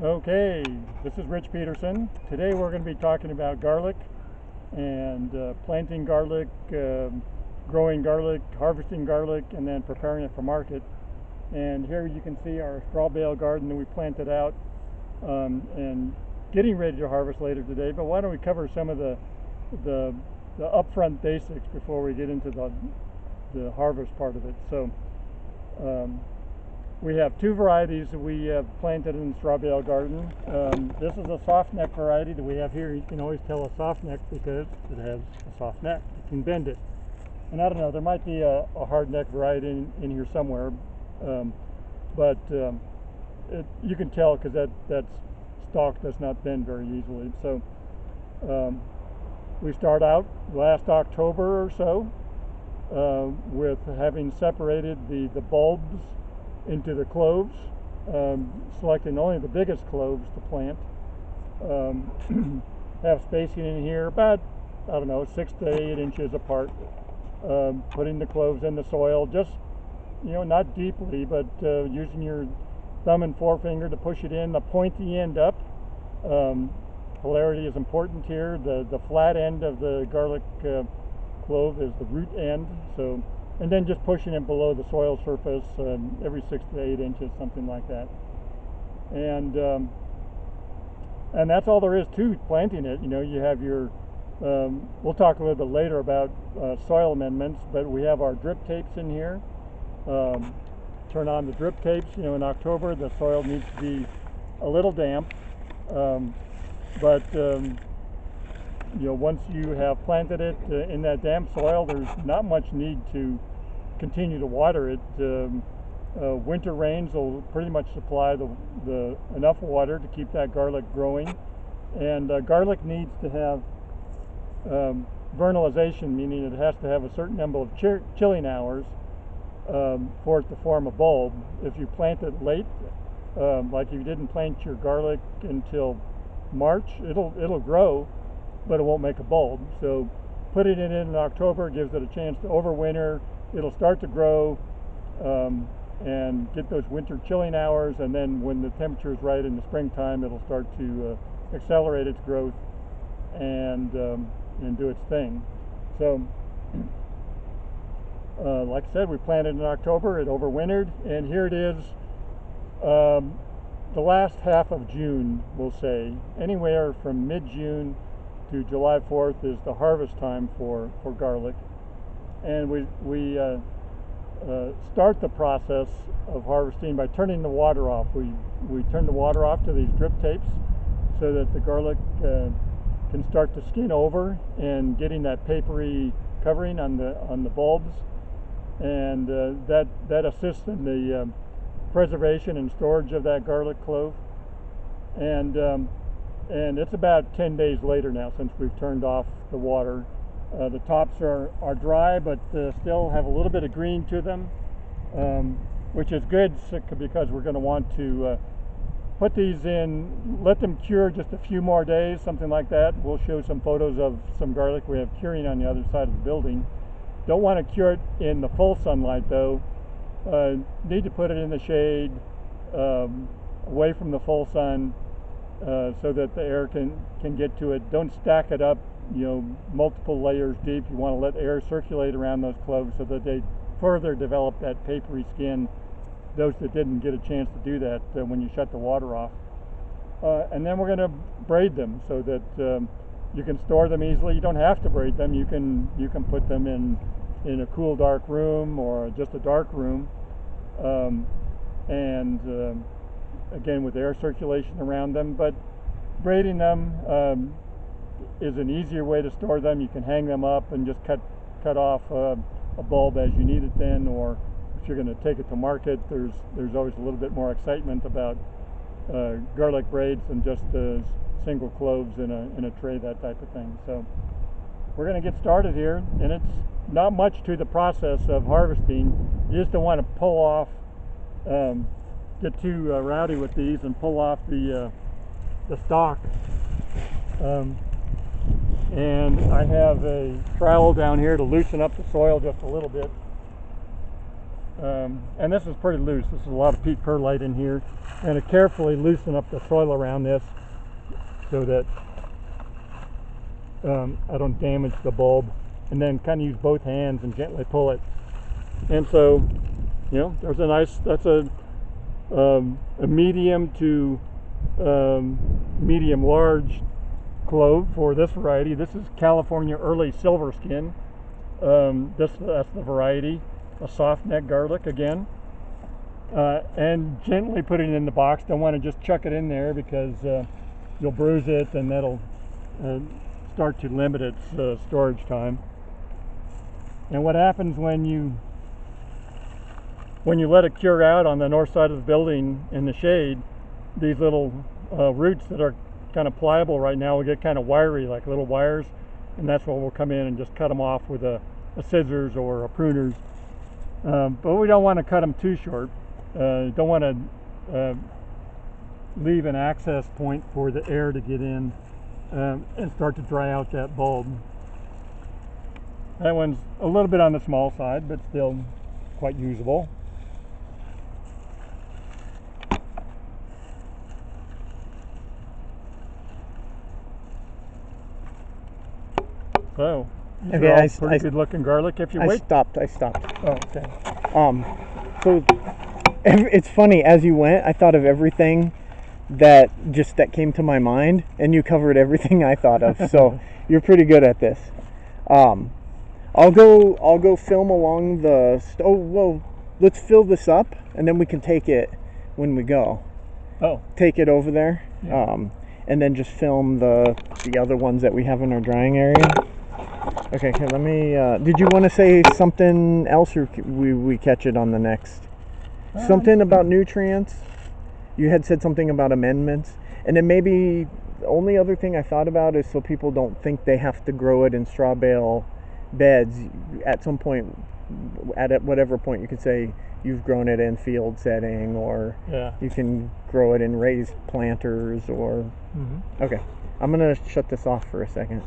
Okay, this is Rich Peterson. Today we're going to be talking about garlic and planting garlic, growing garlic, harvesting garlic, and then preparing it for market. And here you can see our straw bale garden that we planted out and getting ready to harvest later today. But why don't we cover some of the, the upfront basics before we get into the harvest part of it. So. We have two varieties that we have planted in the straw bale garden. This is a soft neck variety that we have here. You can always tell a soft neck because it has a soft neck. You can bend it. And I don't know, there might be a hard neck variety in here somewhere, but you can tell because that stalk does not bend very easily. So we start out last October or so with having separated the bulbs into the cloves, selecting only the biggest cloves to plant. Have spacing in here about, I don't know, 6 to 8 inches apart. Putting the cloves in the soil, just, not deeply, but using your thumb and forefinger to push it in, the pointy end up. Polarity is important here. The flat end of the garlic clove is the root end, and then just pushing it below the soil surface every 6 to 8 inches, something like that. And that's all there is to planting it. You have your, we'll talk a little bit later about soil amendments, but we have our drip tapes in here. Turn on the drip tapes. In October the soil needs to be a little damp, but once you have planted it in that damp soil, there's not much need to continue to water it. Winter rains will pretty much supply the enough water to keep that garlic growing. And garlic needs to have vernalization, meaning it has to have a certain number of chilling hours for it to form a bulb. If you plant it late, like if you didn't plant your garlic until March, it'll grow, but it won't make a bulb. So putting it in October gives it a chance to overwinter. It'll start to grow and get those winter chilling hours, and then when the temperature is right in the springtime, it'll start to accelerate its growth and do its thing. So like I said, we planted in October, it overwintered, and here it is the last half of June, we'll say. Anywhere from mid-June to July 4th is the harvest time for garlic. And we start the process of harvesting by turning the water off. We turn the water off to these drip tapes so that the garlic can start to skin over and getting that papery covering on the bulbs, and that assists in the preservation and storage of that garlic clove. And it's about 10 days later now since we've turned off the water. The tops are dry, but still have a little bit of green to them, which is good because we're going to want to put these in, let them cure just a few more days, something like that. We'll show some photos of some garlic we have curing on the other side of the building. Don't want to cure it in the full sunlight though. Need to put it in the shade, away from the full sun, so that the air can get to it. Don't stack it up, multiple layers deep. You want to let air circulate around those cloves so that they further develop that papery skin, those that didn't get a chance to do that when you shut the water off. And then we're going to braid them so that you can store them easily. You don't have to braid them. You can put them in a cool dark room or just a dark room, and again with air circulation around them. But braiding them is an easier way to store them. You can hang them up and just cut off a bulb as you need it then, or if you're going to take it to market, there's always a little bit more excitement about garlic braids than just single cloves in a tray, that type of thing. So we're going to get started here, and it's not much to the process of harvesting. You just don't want to pull off, get too rowdy with these and pull off the stalk. And I have a trowel down here to loosen up the soil just a little bit. and this is pretty loose. This is a lot of peat perlite in here. I'm going to carefully loosen up the soil around this so that I don't damage the bulb, and then kind of use both hands and gently pull it. And so, you know, there's a nice, that's a medium to medium large clove for this variety. This is California Early Silver Skin. That's the variety. A soft neck garlic again. And gently put it in the box. Don't want to just chuck it in there because you'll bruise it, and that'll start to limit its storage time. And what happens when you let it cure out on the north side of the building in the shade, these little roots that are kind of pliable right now will get kind of wiry, like little wires, and that's when we'll come in and just cut them off with a scissors or a pruners. But we don't want to cut them too short. Don't want to leave an access point for the air to get in and start to dry out that bulb. That one's a little bit on the small side, but still quite usable. So, okay, pretty good looking garlic. If you wait. I stopped. Oh, okay. So it's funny, as you went, I thought of everything that came to my mind, and you covered everything I thought of. So you're pretty good at this. I'll go film along the. Oh, well, let's fill this up, and then we can take it when we go. Oh. Take it over there. Yeah. And then just film the other ones that we have in our drying area. Okay, let me. Did you want to say something else, or we catch it on the next? Something about nutrients. You had said something about amendments, and then maybe the only other thing I thought about is so people don't think they have to grow it in straw bale beds. At some point, at whatever point, you could say you've grown it in field setting, or you can grow it in raised planters, or. Mm-hmm. Okay, I'm gonna shut this off for a second.